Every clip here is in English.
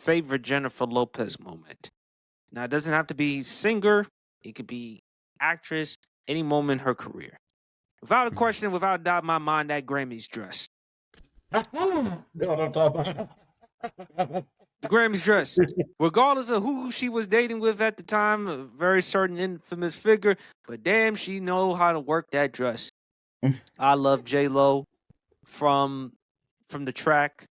favorite Jennifer Lopez moment? Now, it doesn't have to be singer. It could be actress. Any moment in her career. Without a question, without a doubt in my mind, that Grammys dress. No, I'm talking about. The Grammys dress. Regardless of who she was dating with at the time, a very certain infamous figure, but damn, she know how to work that dress. I love J Lo from the track.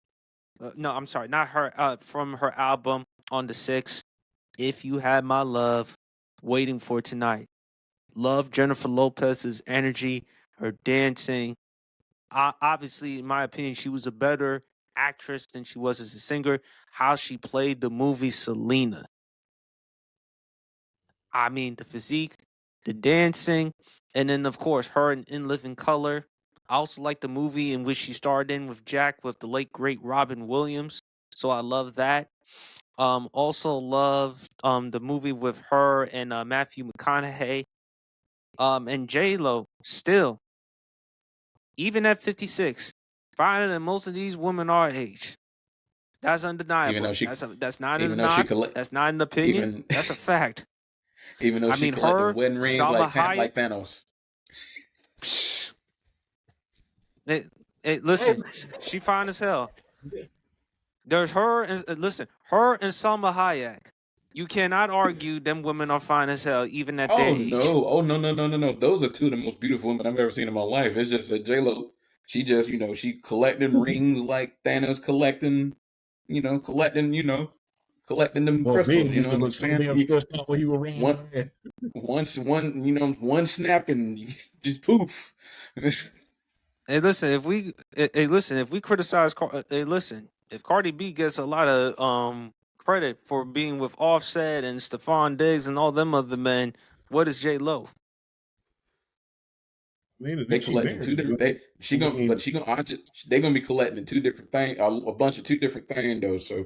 No, I'm sorry, not her. From her album on the 6th. If You Had My Love, Waiting for Tonight. Love Jennifer Lopez's energy, her dancing. Obviously, in my opinion, she was a better actress than she was as a singer. How she played the movie Selena. I mean, the physique, the dancing, and then, of course, her in Living Color. I also like the movie in which she starred in with Jack with the late, great Robin Williams. So I love that. Also love the movie with her and Matthew McConaughey. And J Lo still, even at 56, finer than most of these women our age. That's Even undeniable. though she, That's not a even though she knock. collect, That's not an opinion. even That's a fact. even though I she mean, collecting her, wedding rings Salma like Hayek. Thanos. Psh, hey, Hey, listen, she fine as hell. There's her and listen, her and Salma Hayek. You cannot argue them women are fine as hell, even at their Oh age. no! Oh no! No! No! No! No! Those are two of the most beautiful women I've ever seen in my life. It's just that J Lo, she just she collecting rings like Thanos collecting, collecting them well, crystals. Ben You used know to what I'm look so saying? damn stressed out when he was One, around, man. one snap and just poof. Hey, listen, if we criticize, hey, listen, if Cardi B gets a lot of credit for being with Offset and Stephon Diggs and all them other men, what is J Lo? I mean, at They least she collecting two married different. him. She I gonna, but mean, she gonna. They gonna be collecting two different things, a bunch of two different things though. So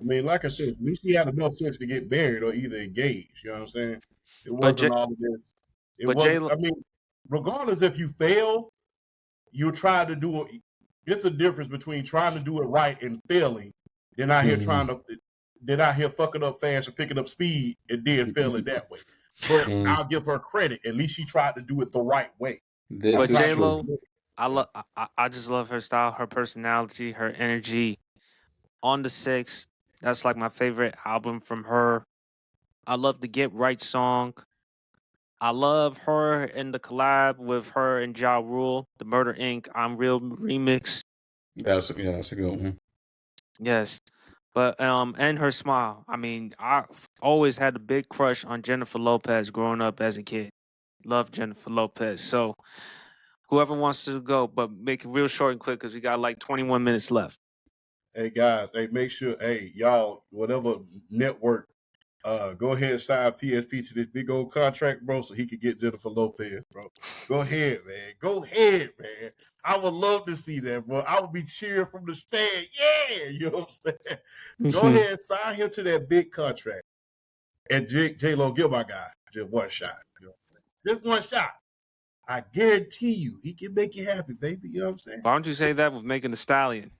like I said, at least he had enough sense to get married or either engaged. You know what I'm saying? It But wasn't J, all of this. It but J wasn't. Lo, I mean, regardless if you fail, you try to do it. It's a difference between trying to do it right and failing, than out here mm, trying to, than out here fucking up fast and picking up speed and then failing that way. But mm, I'll give her credit. At least she tried to do it the right way. this but is J Sometimes true. Lo, you I yeah. love, I just love her style, her personality, her energy. On the 6th, that's like my favorite album from her. I love the Get Right song. I love her in the collab with her and Ja Rule, the Murder Inc. I'm Real remix. That's a good one. Yes. But and her smile. I mean, I've always had a big crush on Jennifer Lopez growing up as a kid. Love Jennifer Lopez. So whoever wants to go, but make it real short and quick because we got like 21 minutes left. Hey guys, hey, make sure, hey, y'all, whatever network, go ahead and sign PSP to this big old contract, bro, so he could get Jennifer Lopez, bro. Go ahead, man. Go ahead, man. I would love to see that, bro. I would be cheering from the stand. Yeah, you know what I'm saying? Go ahead and sign him to that big contract. And J Lo, give my guy just one shot. You know? Just one shot. I guarantee you, he can make you happy, baby. You know what I'm saying? Why don't you say that with making the stallion?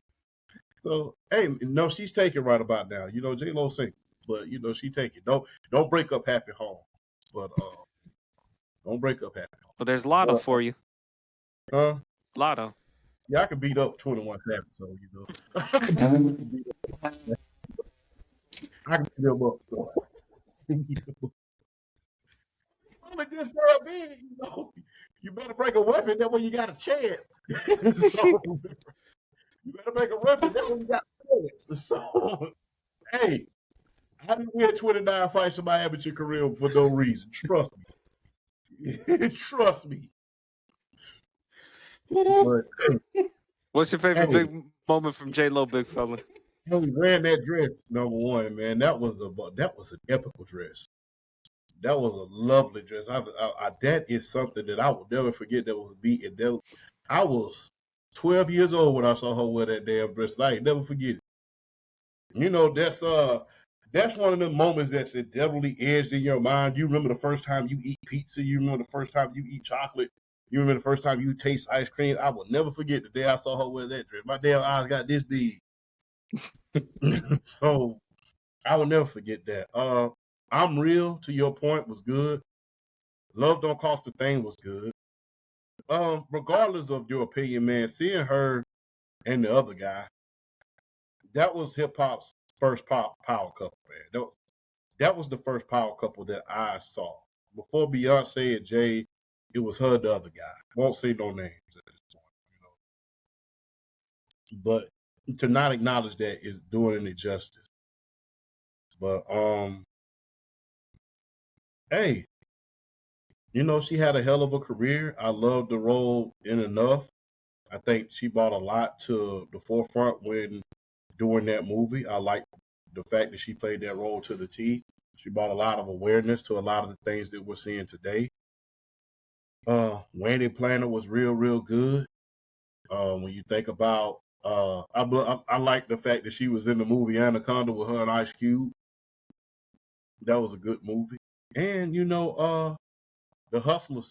So, hey, no, she's taking right about now. You know, J Lo single, but she taking. Don't break up happy home, but don't break up happy home. Well, there's Lotto But for you. huh? Lotto. Yeah, I can beat up 21 Savage, so I can beat them up. Only this girl big, you better break a weapon. That way you got a chance. So you better make a weapon. That way you got a chance. So hey, I didn't win 29 fights in my amateur career for no reason. Trust me. Trust me. But What's your favorite hey, big moment from J Lo, big fella? hey, wearing that dress, number one, man, that was an epical dress. That was a lovely dress. That is something that I will never forget. That was me, and I was 12 years old when I saw her wear that damn dress. And I ain't never forget it. That's one of the moments that's definitely edged in your mind. You remember the first time you eat pizza. You remember the first time you eat chocolate. You remember the first time you taste ice cream. I will never forget the day I saw her wear that dress. My damn eyes got this big. So I will never forget that. I'm Real, to your point, was good. Love Don't Cost a Thing was good. Regardless of your opinion, man, seeing her and the other guy, that was hip hop's first power couple, man. That was the first power couple that I saw. Before Beyonce and Jay, it was her, the other guy. Won't say no names at this point, But to not acknowledge that is doing it justice. But hey, she had a hell of a career. I loved the role in Enough. I think she brought a lot to the forefront when doing that movie. I like the fact that she played that role to the T. She brought a lot of awareness to a lot of the things that we're seeing today. Wendy Planner was real, real good. When you think about, I like the fact that she was in the movie Anaconda with her and Ice Cube. That was a good movie. And the Hustlers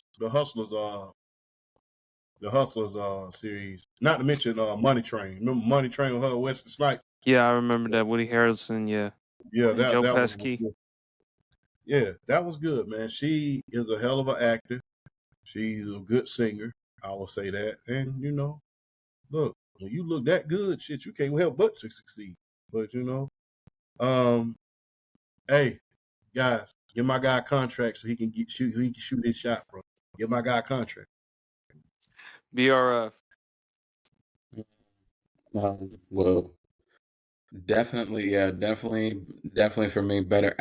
series. Not to mention Money Train. Remember Money Train with her and Wesley Snipes? Yeah, I remember that. Woody Harrelson, yeah. Yeah, And that Joe that one was Pesci. good. Yeah, that was good, man. She is a hell of an actor. She's a good singer. I will say that. And look, when you look that good, shit, you can't help but to succeed. But um, hey, guys, give my guy a contract so he can shoot his shot, bro. Give my guy a contract. BRF. Well, definitely, yeah, definitely for me, better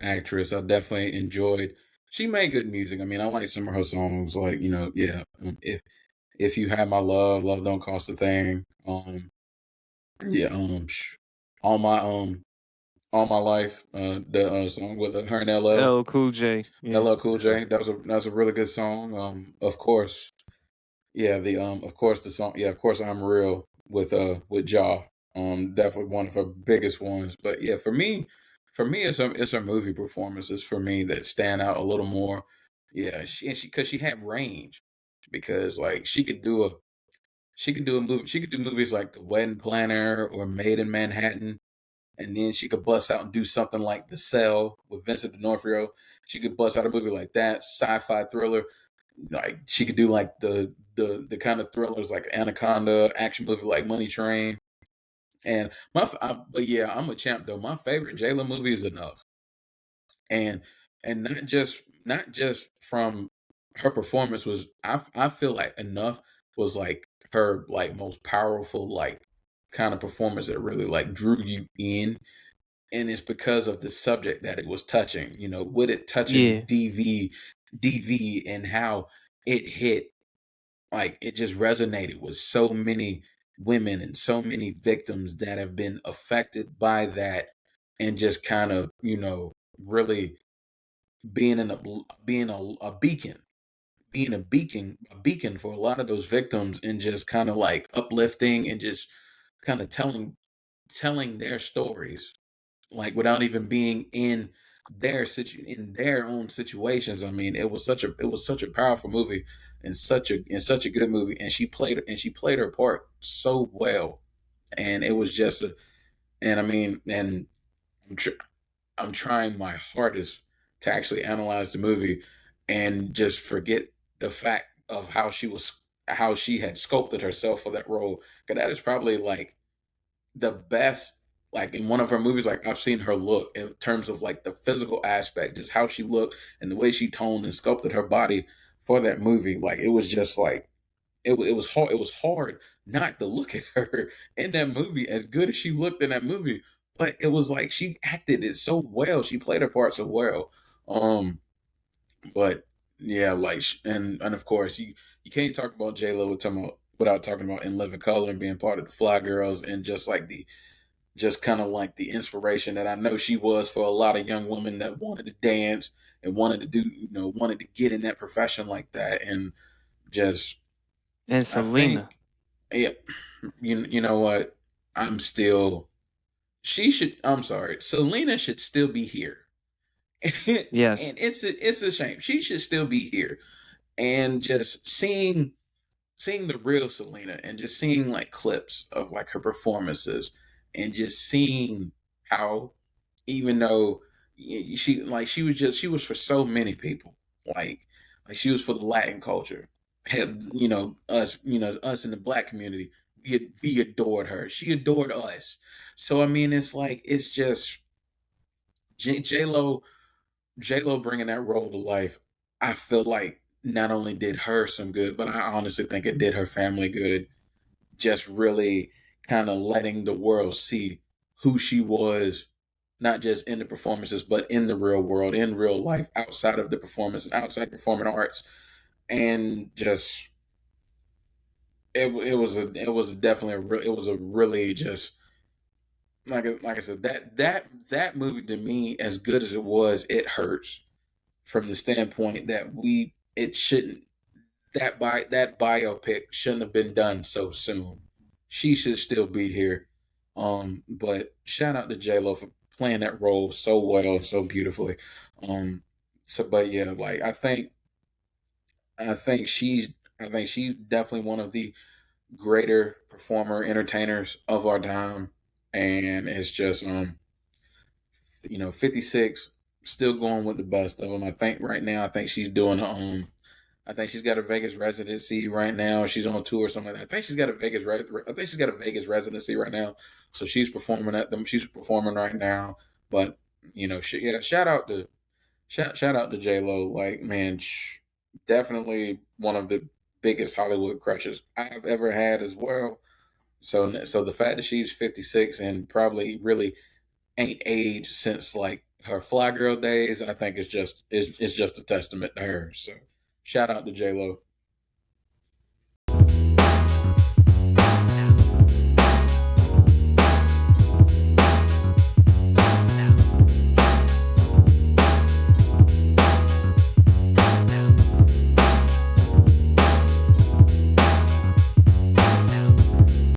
actress. I definitely enjoyed. She made good music. I mean, I like some of her songs. Like yeah, if you have my love, love don't cost a thing. Yeah, all my all my life. The song with her and LL. LL Cool J. Yeah. LL Cool J. That was a really good song. Of course, yeah. Of course the song. Yeah, of course I'm Real with Ja. Definitely one of her biggest ones. But yeah, for me, it's her movie performances for me that stand out a little more. Yeah, she because she had range because like she could do a movie. She could do movies like The Wedding Planner or Made in Manhattan, and then she could bust out and do something like The Cell with Vincent D'Onofrio. She could bust out a movie like that, sci-fi thriller. Like she could do like the kind of thrillers like Anaconda, action movie like Money Train. And but yeah, I'm a champ though. My favorite Jayla movie is Enough, and not just from her performance was I feel like Enough was like her like most powerful like kind of performance that really like drew you in, and it's because of the subject that it was touching. With it touching Yeah. DV and how it hit, like it just resonated with so many women and so many victims that have been affected by that, and just kind of really being a beacon, being a beacon for a lot of those victims, and just kind of like uplifting and just kind of telling their stories, like without even being in their own situations. I mean, it was such a powerful movie, and such a good movie, and she played her part so well, and it was just and I mean, and I'm, tr- I'm trying my hardest to actually analyze the movie and just forget the fact of how she had sculpted herself for that role, because that is probably like the best, like in one of her movies, like I've seen her look in terms of like the physical aspect, just how she looked and the way she toned and sculpted her body for that movie. Like it was just like it was hard not to look at her in that movie, as good as she looked in that movie. But it was like she acted it so well. She played her part so well. Um, but yeah, like and of course you can't talk about J Lo without talking about In Living Color and being part of the Fly Girls, and just kind of like the inspiration that I know she was for a lot of young women that wanted to dance and wanted to get in that profession like that. And just, And I Selena. think, yeah, you know what? I'm still, I'm sorry, Selena should still be here. And Yes. it's a shame. She should still be here. And just seeing the real Selena, and just seeing like clips of like her performances, and just seeing how, even though she was for so many people, like she was for the Latin culture, us in the Black community, we adored her. She adored us. So I mean, it's just J Lo bringing that role to life. I feel like not only did her some good, but I honestly think it did her family good. Just really kind of letting the world see who she was, not just in the performances, but in the real world, in real life, outside of the performance and outside performing arts, and just it was definitely it was a really just like I said, that movie, to me, as good as it was, it hurts from the standpoint that it shouldn't, that biopic shouldn't have been done so soon. She should still be here. But shout out to J Lo for playing that role so well, so beautifully. Um, but yeah, like I think she's she's definitely one of the greater performer entertainers of our time, and it's just 56, still going with the best of them. I think right now, I think she's doing I think she's got a Vegas residency right now. She's on tour or something like that. I think she's got a I think she's got a Vegas residency right now. So she's performing at them. She's performing right now. But shout out to shout out to J Lo. Like, man, definitely one of the biggest Hollywood crushes I've ever had as well. So the fact that she's 56 and probably really ain't aged since like her Fly Girl days, I think is just a testament to her. So shout out to J Lo.